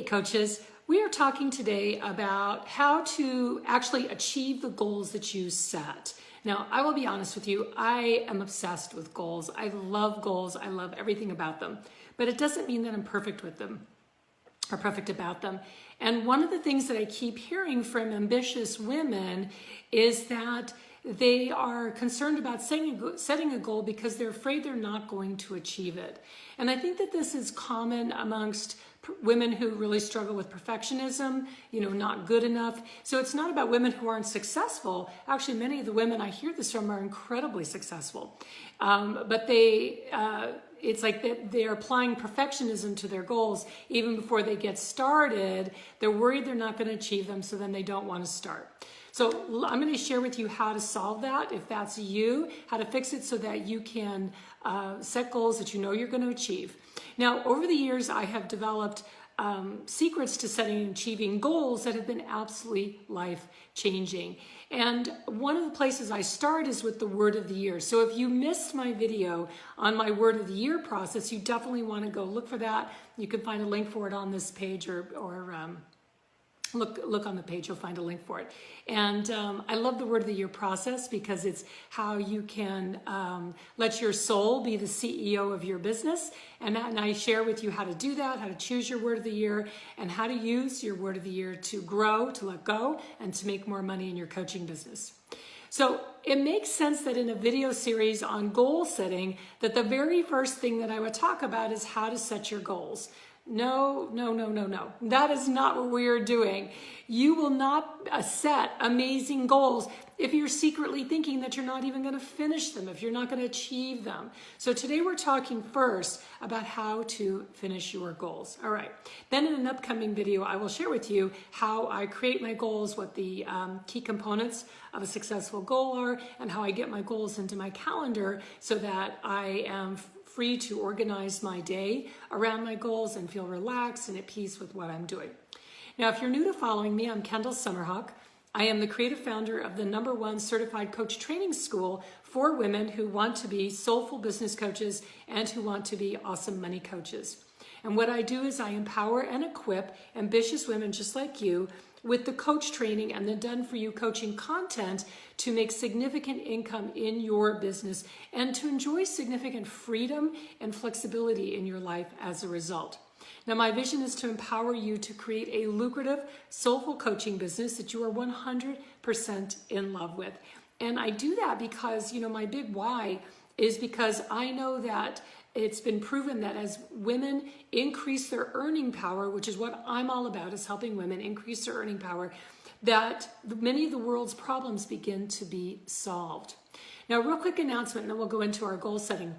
Hey coaches, we are talking today about how to actually achieve the goals that you set. Now, I will be honest with you, I am obsessed with goals. I love goals. I love everything about them, but it doesn't mean that I'm perfect with them or perfect about them. And one of the things that I keep hearing from ambitious women is that they are concerned about setting a goal because they're afraid they're not going to achieve it. And I think that this is common amongst women who really struggle with perfectionism, not good enough. So it's not about women who aren't successful. Actually, many of the women I hear this from are incredibly successful. But it's like they're applying perfectionism to their goals even before they get started. They're worried they're not going to achieve them, so then they don't want to start. So I'm going to share with you how to solve that if that's you, how to fix it so that you can set goals that you know you're going to achieve. Now, over the years, I have developed secrets to setting and achieving goals that have been absolutely life-changing. And one of the places I start is with the word of the year. So if you missed my video on my word of the year process, you definitely want to go look for that. You can find a link for it on this page or look on the page, you'll find a link for it. And I love the word of the year process because it's how you can let your soul be the CEO of your business. And I share with you how to do that, how to choose your word of the year, and how to use your word of the year to grow, to let go, and to make more money in your coaching business. So it makes sense that in a video series on goal setting, that the very first thing that I would talk about is how to set your goals. No. That is not what we are doing. You will not set amazing goals if you're secretly thinking that you're not even going to finish them, if you're not going to achieve them. So today we're talking first about how to finish your goals. All right. Then in an upcoming video, I will share with you how I create my goals, what the key components of a successful goal are, and how I get my goals into my calendar so that I am free to organize my day around my goals and feel relaxed and at peace with what I'm doing. Now, if you're new to following me, I'm Kendall SummerHawk. I am the creative founder of the #1 certified coach training school for women who want to be soulful business coaches and who want to be awesome money coaches. And what I do is I empower and equip ambitious women just like you with the coach training and the done-for-you coaching content to make significant income in your business and to enjoy significant freedom and flexibility in your life as a result. Now, my vision is to empower you to create a lucrative, soulful coaching business that you are 100% in love with. And I do that because, my big why is because I know that it's been proven that as women increase their earning power, which is what I'm all about, is helping women increase their earning power, that many of the world's problems begin to be solved. Now, real quick announcement, and then we'll go into our goal setting.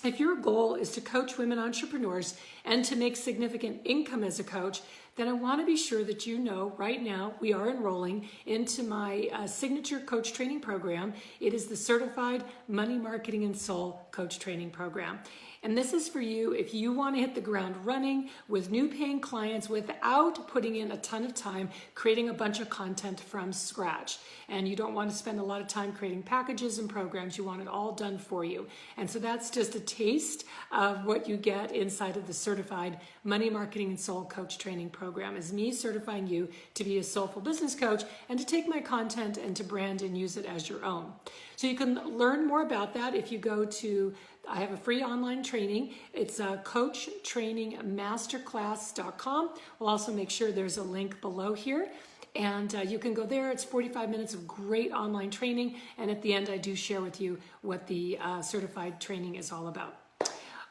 If your goal is to coach women entrepreneurs and to make significant income as a coach, then I want to be sure that you know right now we are enrolling into my signature coach training program. It is the Certified Money Marketing and Soul Coach Training Program. And this is for you if you want to hit the ground running with new paying clients without putting in a ton of time creating a bunch of content from scratch. And you don't want to spend a lot of time creating packages and programs. You want it all done for you. And so that's just a taste of what you get inside of the Certified Money Marketing and Soul Coach Training Program, is me certifying you to be a soulful business coach and to take my content and to brand and use it as your own. So you can learn more about that if you go to, I have a free online training. It's coachtrainingmasterclass.com. We'll also make sure there's a link below here. And you can go there. It's 45 minutes of great online training. And at the end, I do share with you what the certified training is all about.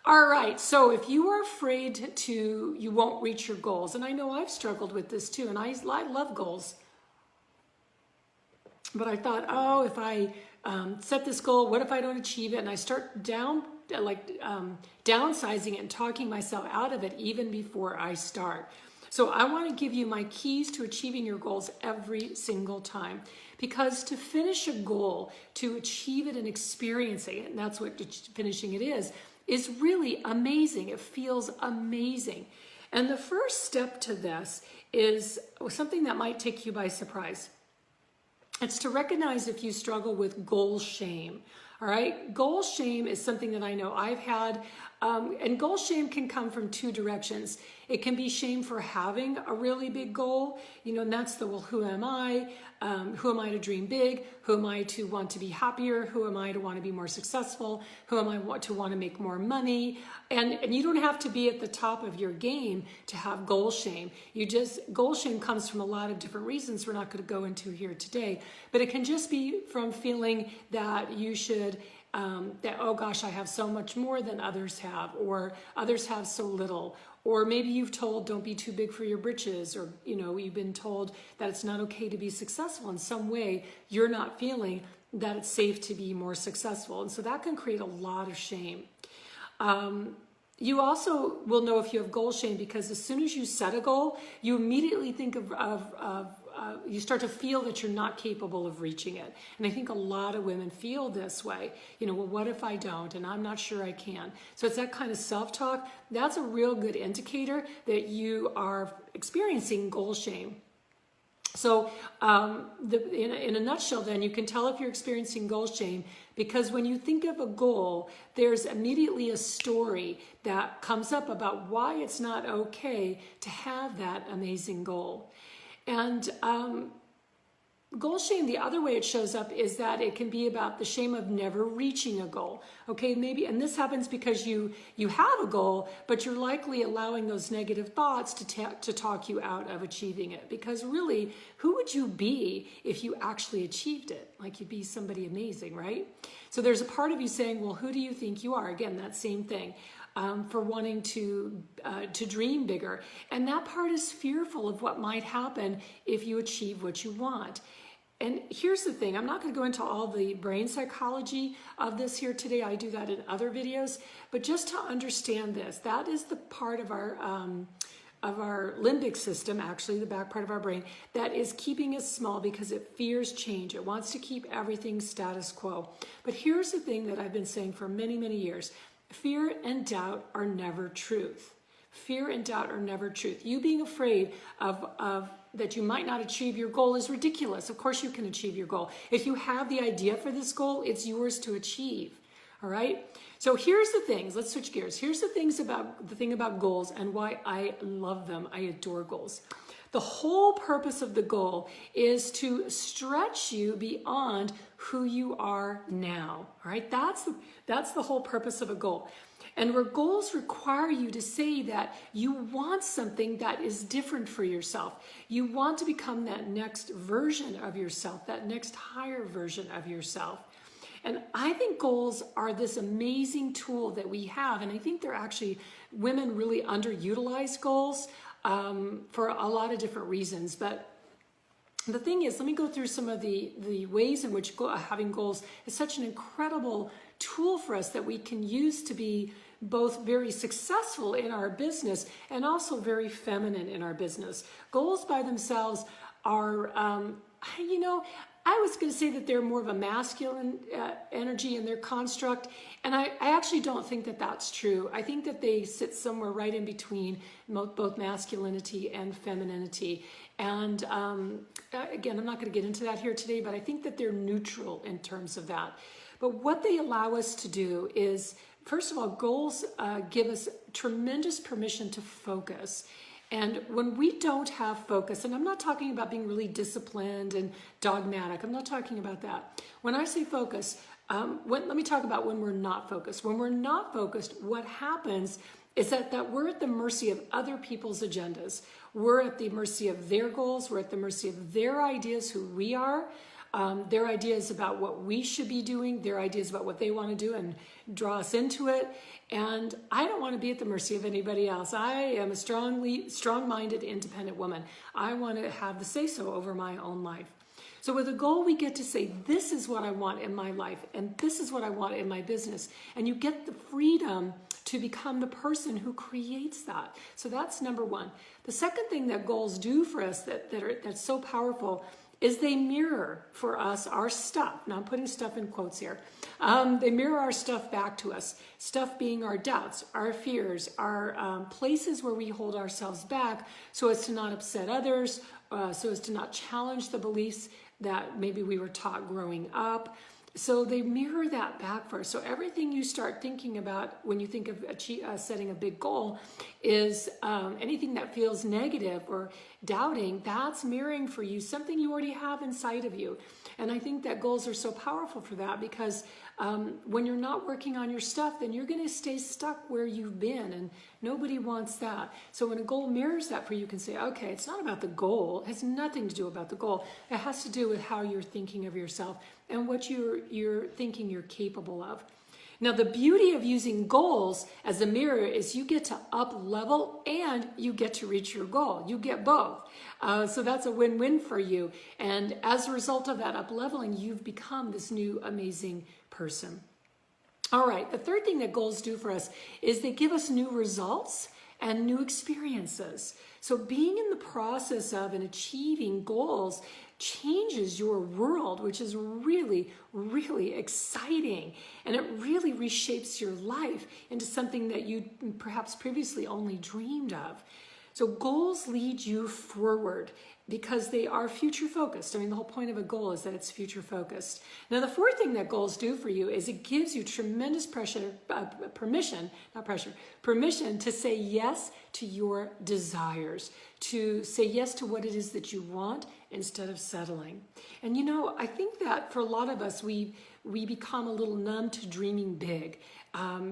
All right, so if you are afraid you won't reach your goals, and I know I've struggled with this too, and I love goals. But I thought, if I set this goal, what if I don't achieve it? And I start downsizing it and talking myself out of it even before I start. So I want to give you my keys to achieving your goals every single time. Because to finish a goal, to achieve it and experiencing it, and that's what finishing it is really amazing. It feels amazing. And the first step to this is something that might take you by surprise. It's to recognize if you struggle with goal shame. All right, goal shame is something that I know I've had And goal shame can come from two directions. It can be shame for having a really big goal, and that's the, well, who am I? Who am I to dream big? Who am I to want to be happier? Who am I to want to be more successful? Who am I to want to make more money? And you don't have to be at the top of your game to have goal shame. Goal shame comes from a lot of different reasons we're not going to go into here today, but it can just be from feeling that you should oh gosh, I have so much more than others have, or others have so little, or maybe you've told don't be too big for your britches, or you've been told that it's not okay to be successful in some way. You're not feeling that it's safe to be more successful, and so that can create a lot of shame. You also will know if you have goal shame because as soon as you set a goal, you immediately think you start to feel that you're not capable of reaching it. And I think a lot of women feel this way. Well, what if I don't? And I'm not sure I can. So it's that kind of self-talk. That's a real good indicator that you are experiencing goal shame. So in a nutshell, then, you can tell if you're experiencing goal shame because when you think of a goal, there's immediately a story that comes up about why it's not okay to have that amazing goal. And goal shame, the other way it shows up is that it can be about the shame of never reaching a goal. Okay, maybe, and this happens because you have a goal, but you're likely allowing those negative thoughts to talk you out of achieving it. Because really, who would you be if you actually achieved it? Like, you'd be somebody amazing, right? So there's a part of you saying, well, who do you think you are? Again, that same thing. For wanting to dream bigger. And that part is fearful of what might happen if you achieve what you want. And here's the thing, I'm not going to go into all the brain psychology of this here today. I do that in other videos, but just to understand this, that is the part of our limbic system, actually the back part of our brain, that is keeping us small because it fears change. It wants to keep everything status quo. But here's the thing that I've been saying for many, many years. Fear and doubt are never truth. Fear and doubt are never truth. You being afraid of that you might not achieve your goal is ridiculous. Of course you can achieve your goal. If you have the idea for this goal, it's yours to achieve. All right? So here's the things. Let's switch gears. Here's the thing about goals and why I love them. I adore goals. The whole purpose of the goal is to stretch you beyond who you are now. All right? That's the whole purpose of a goal. And where goals require you to say that you want something that is different for yourself. You want to become that next version of yourself, that next higher version of yourself. And I think goals are this amazing tool that we have. And I think they're actually, women really underutilize goals for a lot of different reasons. But the thing is, let me go through some of the ways in which having goals is such an incredible tool for us that we can use to be both very successful in our business and also very feminine in our business. Goals by themselves are, I was going to say that they're more of a masculine energy in their construct, and I actually don't think that that's true. I think that they sit somewhere right in between both masculinity and femininity. And again, I'm not going to get into that here today, but I think that they're neutral in terms of that. But what they allow us to do is, first of all, goals give us tremendous permission to focus. And when we don't have focus, and I'm not talking about being really disciplined and dogmatic, I'm not talking about that. When I say focus, let me talk about when we're not focused. When we're not focused, what happens is that we're at the mercy of other people's agendas. We're at the mercy of their goals. We're at the mercy of their ideas, who we are, their ideas about what we should be doing, their ideas about what they want to do and draw us into it. And I don't want to be at the mercy of anybody else. I am a strong-minded, independent woman. I want to have the say-so over my own life. So with a goal, we get to say, this is what I want in my life, and this is what I want in my business. And you get the freedom to become the person who creates that. So that's number one. The second thing that goals do for us that's so powerful is they mirror for us our stuff. Now I'm putting stuff in quotes here. They mirror our stuff back to us. Stuff being our doubts, our fears, our places where we hold ourselves back so as to not upset others, so as to not challenge the beliefs that maybe we were taught growing up. So they mirror that back for us. So everything you start thinking about when you think of setting a big goal is anything that feels negative or doubting, that's mirroring for you something you already have inside of you. And I think that goals are so powerful for that, because when you're not working on your stuff, then you're going to stay stuck where you've been, and nobody wants that. So when a goal mirrors that for you, you can say, okay, it's not about the goal. It has nothing to do about the goal. It has to do with how you're thinking of yourself and what you're thinking you're capable of. Now, the beauty of using goals as a mirror is you get to up level and you get to reach your goal. You get both. So that's a win-win for you. And as a result of that up leveling, you've become this new amazing person. All right, the third thing that goals do for us is they give us new results and new experiences. So being in the process of and achieving goals changes your world, which is really, really exciting. And it really reshapes your life into something that you perhaps previously only dreamed of. So goals lead you forward because they are future focused. I mean, the whole point of a goal is that it's future focused. Now, the fourth thing that goals do for you is it gives you tremendous permission to say yes to your desires, to say yes to what it is that you want instead of settling. And you know, I think that for a lot of us, we become a little numb to dreaming big,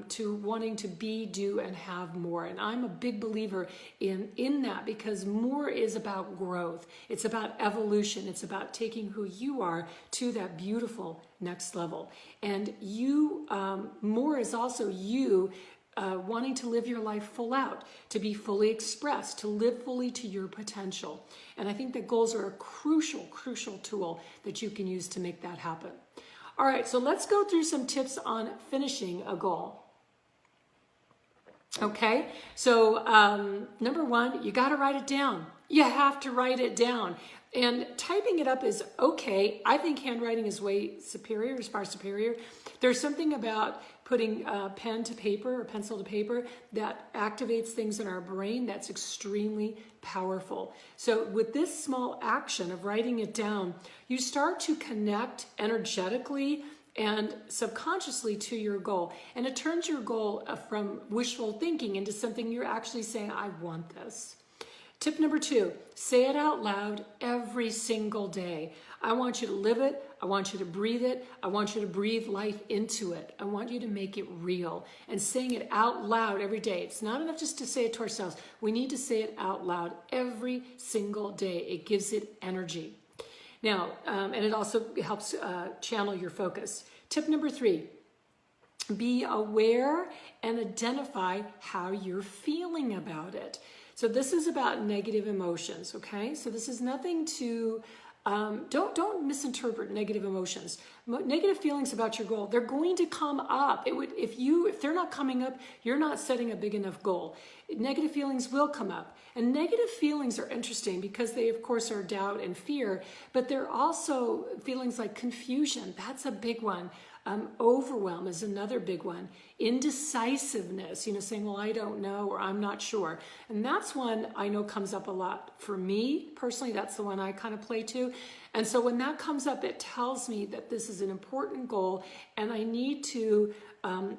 to wanting to be, do, and have more. And I'm a big believer in that, because more is about growth. It's about evolution. It's about taking who you are to that beautiful next level. And you, more is also you wanting to live your life full out, to be fully expressed, to live fully to your potential. And I think that goals are a crucial tool that you can use to make that happen. All right, so let's go through some tips on finishing a goal. Okay, so number one, you got to write it down. You have to write it down. And typing it up is okay. I think handwriting is way superior, is far superior. There's something about putting pen to paper or pencil to paper that activates things in our brain that's extremely powerful. So with this small action of writing it down, you start to connect energetically and subconsciously to your goal. And it turns your goal from wishful thinking into something you're actually saying, I want this. Tip number 2, say it out loud every single day. I want you to live it. I want you to breathe it. I want you to breathe life into it. I want you to make it real. And saying it out loud every day. It's not enough just to say it to ourselves. We need to say it out loud every single day. It gives it energy. Now, and it also helps channel your focus. Tip number 3, be aware and identify how you're feeling about it. So this is about negative emotions, okay? So this is nothing to, don't misinterpret negative emotions. Negative feelings about your goal, they're going to come up. If they're not coming up, you're not setting a big enough goal. Negative feelings will come up. And negative feelings are interesting because they, of course, are doubt and fear, but they're also feelings like confusion. That's a big one. Overwhelm is another big one. Indecisiveness, saying, well, I don't know, or I'm not sure. And that's one I know comes up a lot. For me, personally, that's the one I kind of play to. And so when that comes up, it tells me that this is an important goal and I need to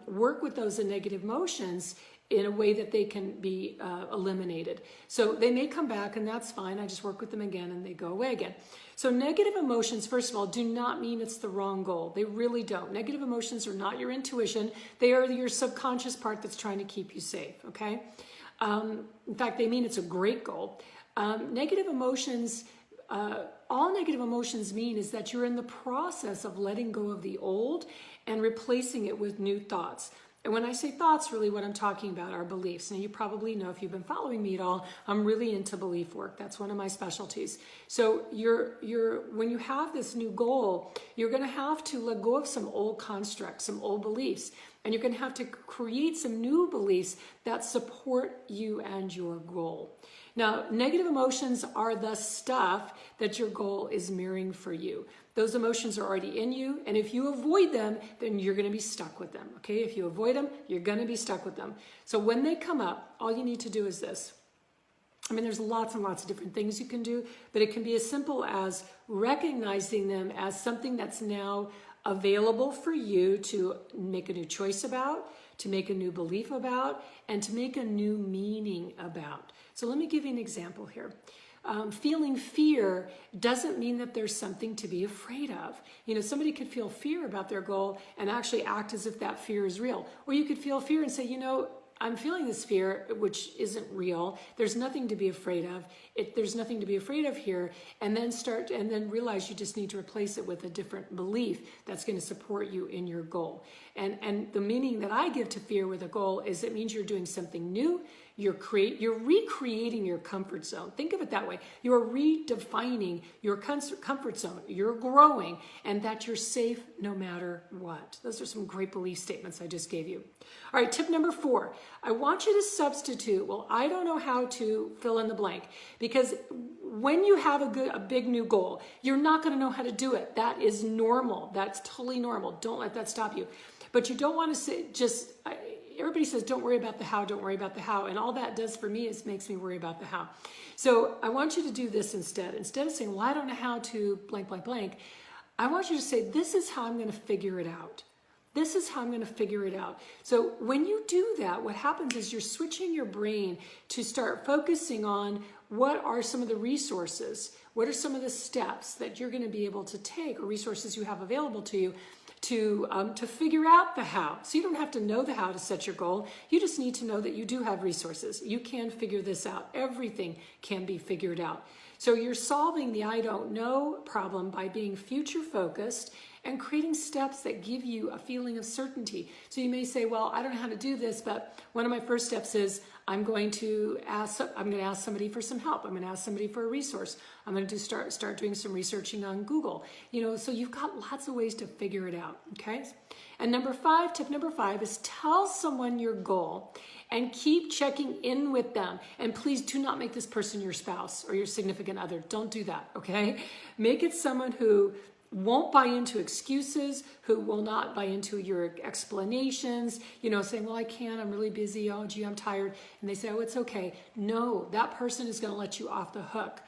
work with those negative emotions in a way that they can be eliminated. So they may come back and that's fine. I just work with them again and they go away again. So negative emotions, first of all, do not mean it's the wrong goal. They really don't. Negative emotions are not your intuition. They are your subconscious part that's trying to keep you safe, okay? In fact, they mean it's a great goal. Negative emotions, all negative emotions mean is that you're in the process of letting go of the old and replacing it with new thoughts. And when I say thoughts, really what I'm talking about are beliefs. Now you probably know if you've been following me at all, I'm really into belief work. That's one of my specialties. So when you have this new goal, you're going to have to let go of some old constructs, some old beliefs, and you're going to have to create some new beliefs that support you and your goal. Now, negative emotions are the stuff that your goal is mirroring for you. Those emotions are already in you, and if you avoid them, then you're going to be stuck with them, okay? If you avoid them, you're going to be stuck with them. So when they come up, all you need to do is this. I mean, there's lots and lots of different things you can do, but it can be as simple as recognizing them as something that's now available for you to make a new choice about, to make a new belief about, and to make a new meaning about. So let me give you an example here. Feeling fear doesn't mean that there's something to be afraid of. You know, somebody could feel fear about their goal and actually act as if that fear is real. Or you could feel fear and say, you know, I'm feeling this fear, which isn't real. There's nothing to be afraid of. There's nothing to be afraid of here. And then realize you just need to replace it with a different belief that's going to support you in your goal. And the meaning that I give to fear with a goal is it means you're doing something new. You're recreating your comfort zone. Think of it that way. You're redefining your comfort zone. You're growing, and that you're safe no matter what. Those are some great belief statements I just gave you. All right, tip number 4. I want you to substitute, well, I don't know how to fill in the blank, because when you have a big new goal, you're not going to know how to do it. That is normal. That's totally normal. Don't let that stop you. But you don't want to say everybody says, don't worry about the how, don't worry about the how. And all that does for me is makes me worry about the how. So I want you to do this instead. Instead of saying, well, I don't know how to blank, blank, blank, I want you to say, this is how I'm going to figure it out. This is how I'm going to figure it out. So when you do that, what happens is you're switching your brain to start focusing on what are some of the resources, what are some of the steps that you're going to be able to take, or resources you have available to you to figure out the how. So you don't have to know the how to set your goal. You just need to know that you do have resources. You can figure this out. Everything can be figured out. So you're solving the I don't know problem by being future focused and creating steps that give you a feeling of certainty. So you may say, well, I don't know how to do this, but one of my first steps is I'm going to ask somebody for some help. I'm going to ask somebody for a resource. I'm going to start doing some researching on Google. You know, so you've got lots of ways to figure it out, okay? And tip number 5 is tell someone your goal and keep checking in with them. And please do not make this person your spouse or your significant other. Don't do that, okay? Make it someone who won't buy into excuses, who will not buy into your explanations, you know, saying, well, I can't, I'm really busy, oh, gee, I'm tired. And they say, oh, it's okay. No, that person is going to let you off the hook.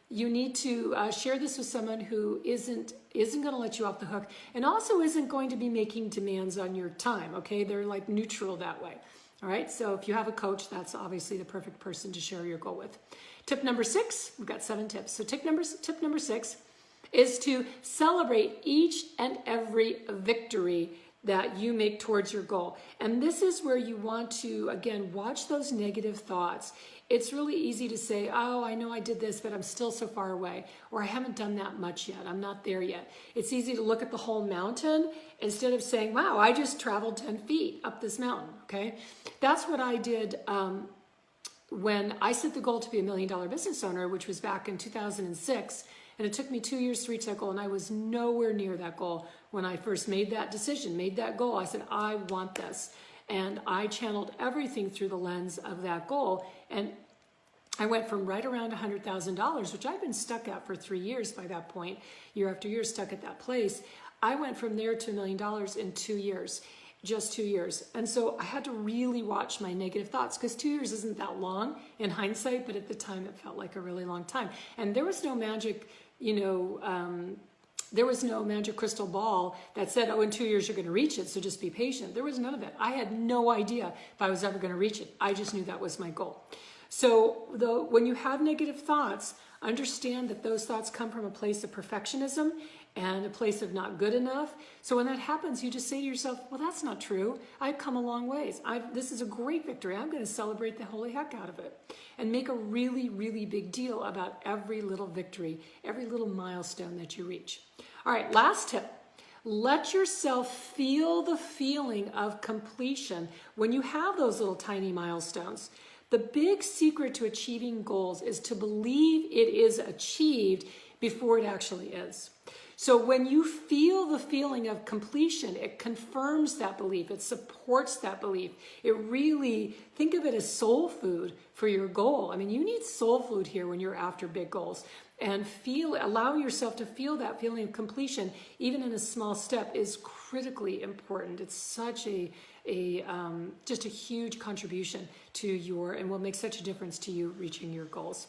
You need to share this with someone who isn't going to let you off the hook and also isn't going to be making demands on your time, okay? They're like neutral that way. All right, so if you have a coach, that's obviously the perfect person to share your goal with. Tip number 6, we've got 7 tips. So tip number 6 is to celebrate each and every victory that you make towards your goal. And this is where you want to, again, watch those negative thoughts. It's really easy to say, oh, I know I did this, but I'm still so far away, or I haven't done that much yet. I'm not there yet. It's easy to look at the whole mountain instead of saying, wow, I just traveled 10 feet up this mountain, okay? That's what I did when I set the goal to be $1 million business owner, which was back in 2006. And it took me 2 years to reach that goal, and I was nowhere near that goal when I first made that decision, made that goal. I said, I want this. And I channeled everything through the lens of that goal. And I went from right around $100,000, which I've been stuck at for 3 years by that point, year after year, stuck at that place. I went from there to $1 million in 2 years, just 2 years. And so I had to really watch my negative thoughts, because 2 years isn't that long in hindsight, but at the time it felt like a really long time. And there was no magic, there was no magic crystal ball that said, oh, in 2 years you're going to reach it, so just be patient. There was none of that. I had no idea if I was ever going to reach it. I just knew that was my goal. So when you have negative thoughts, understand that those thoughts come from a place of perfectionism and a place of not good enough. So when that happens, you just say to yourself, well, that's not true. I've come a long ways. This is a great victory. I'm going to celebrate the holy heck out of it and make a really, really big deal about every little victory, every little milestone that you reach. All right, last tip. Let yourself feel the feeling of completion when you have those little tiny milestones. The big secret to achieving goals is to believe it is achieved before it actually is. So when you feel the feeling of completion, it confirms that belief. It supports that belief. It really, think of it as soul food for your goal. I mean, you need soul food here when you're after big goals. And allow yourself to feel that feeling of completion, even in a small step, is critically important. It's such just a huge contribution to and will make such a difference to you reaching your goals.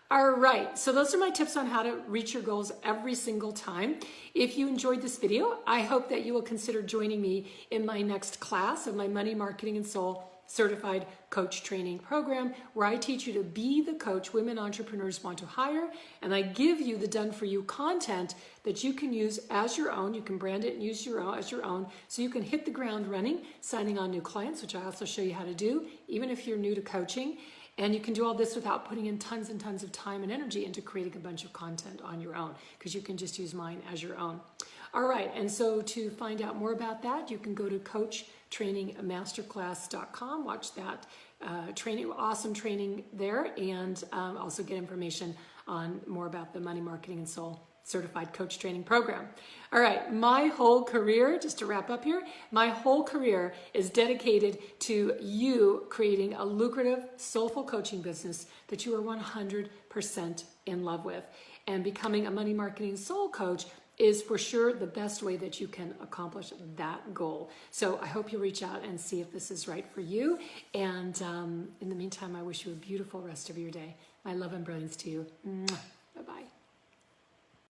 All right, so those are my tips on how to reach your goals every single time. If you enjoyed this video, I hope that you will consider joining me in my next class of my Money, Marketing, and Soul Certified Coach Training Program, where I teach you to be the coach women entrepreneurs want to hire, and I give you the done-for-you content that you can use as your own. You can brand it and use as your own, so you can hit the ground running, signing on new clients, which I also show you how to do, even if you're new to coaching. And you can do all this without putting in tons and tons of time and energy into creating a bunch of content on your own, because you can just use mine as your own. All right, and so to find out more about that, you can go to coachtrainingmasterclass.com, watch that awesome training there, and also get information on more about the Money, Marketing, and Soul Certified Coach Training Program. All right, my whole career, just to wrap up here, my whole career is dedicated to you creating a lucrative, soulful coaching business that you are 100% in love with. And becoming a money, marketing, and soul coach is for sure the best way that you can accomplish that goal. So I hope you'll reach out and see if this is right for you. And in the meantime, I wish you a beautiful rest of your day. My love and brilliance to you. Mwah.